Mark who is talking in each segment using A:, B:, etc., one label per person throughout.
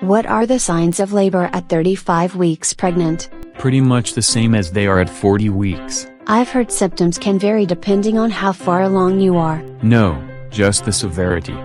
A: What are the signs of labor at 35 weeks pregnant?
B: Pretty much the same as they are at 40 weeks.
A: I've heard symptoms can vary depending on how far along you are.
B: No, just the severity.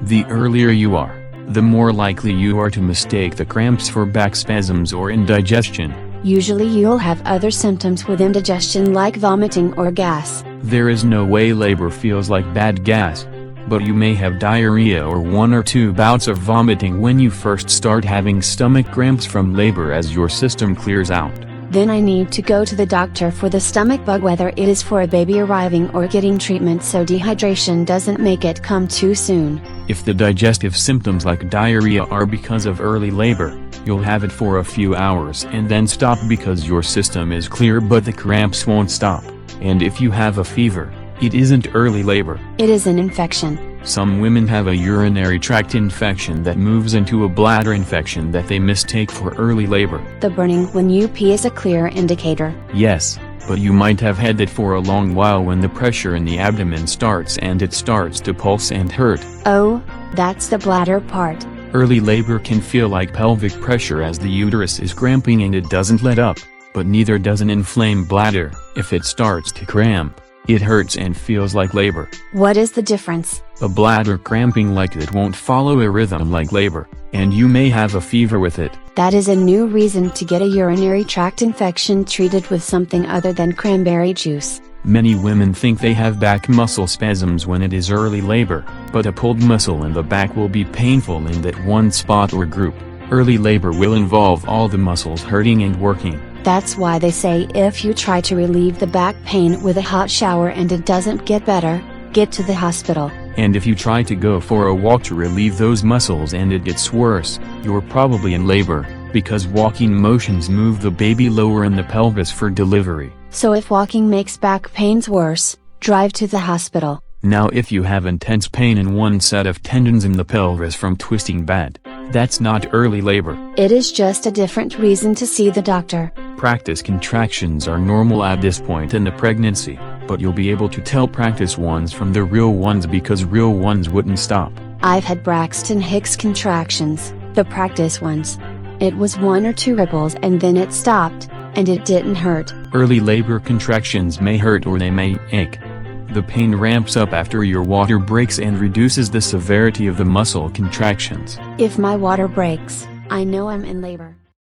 B: The earlier you are, the more likely you are to mistake the cramps for back spasms or indigestion.
A: Usually you'll have other symptoms with indigestion like vomiting or gas.
B: There is no way labor feels like bad gas. But you may have diarrhea or 1 or 2 bouts of vomiting when you first start having stomach cramps from labor as your system clears out.
A: Then I need to go to the doctor for the stomach bug, whether it is for a baby arriving or getting treatment so dehydration doesn't make it come too soon.
B: If the digestive symptoms like diarrhea are because of early labor, you'll have it for a few hours and then stop because your system is clear but the cramps won't stop. And if you have a fever, it isn't early labor.
A: It is an infection.
B: Some women have a urinary tract infection that moves into a bladder infection that they mistake for early labor.
A: The burning when you pee is a clear indicator.
B: Yes, but you might have had that for a long while when the pressure in the abdomen starts and it starts to pulse and hurt.
A: Oh, that's the bladder part.
B: Early labor can feel like pelvic pressure as the uterus is cramping and it doesn't let up, but neither does an inflamed bladder. If it starts to cramp, it hurts and feels like labor.
A: What is the difference?
B: A bladder cramping like that won't follow a rhythm like labor, and you may have a fever with it.
A: That is a new reason to get a urinary tract infection treated with something other than cranberry juice.
B: Many women think they have back muscle spasms when it is early labor, but a pulled muscle in the back will be painful in that one spot or group. Early labor will involve all the muscles hurting and working.
A: That's why they say if you try to relieve the back pain with a hot shower and it doesn't get better, get to the hospital.
B: And if you try to go for a walk to relieve those muscles and it gets worse, you're probably in labor, because walking motions move the baby lower in the pelvis for delivery.
A: So if walking makes back pains worse, drive to the hospital.
B: Now if you have intense pain in one set of tendons in the pelvis from twisting bad, that's not early labor.
A: It is just a different reason to see the doctor.
B: Practice contractions are normal at this point in the pregnancy, but you'll be able to tell practice ones from the real ones because real ones wouldn't stop.
A: I've had Braxton Hicks contractions, the practice ones. It was 1 or 2 ripples and then it stopped, and it didn't hurt.
B: Early labor contractions may hurt or they may ache. The pain ramps up after your water breaks and reduces the severity of the muscle contractions.
A: If my water breaks, I know I'm in labor.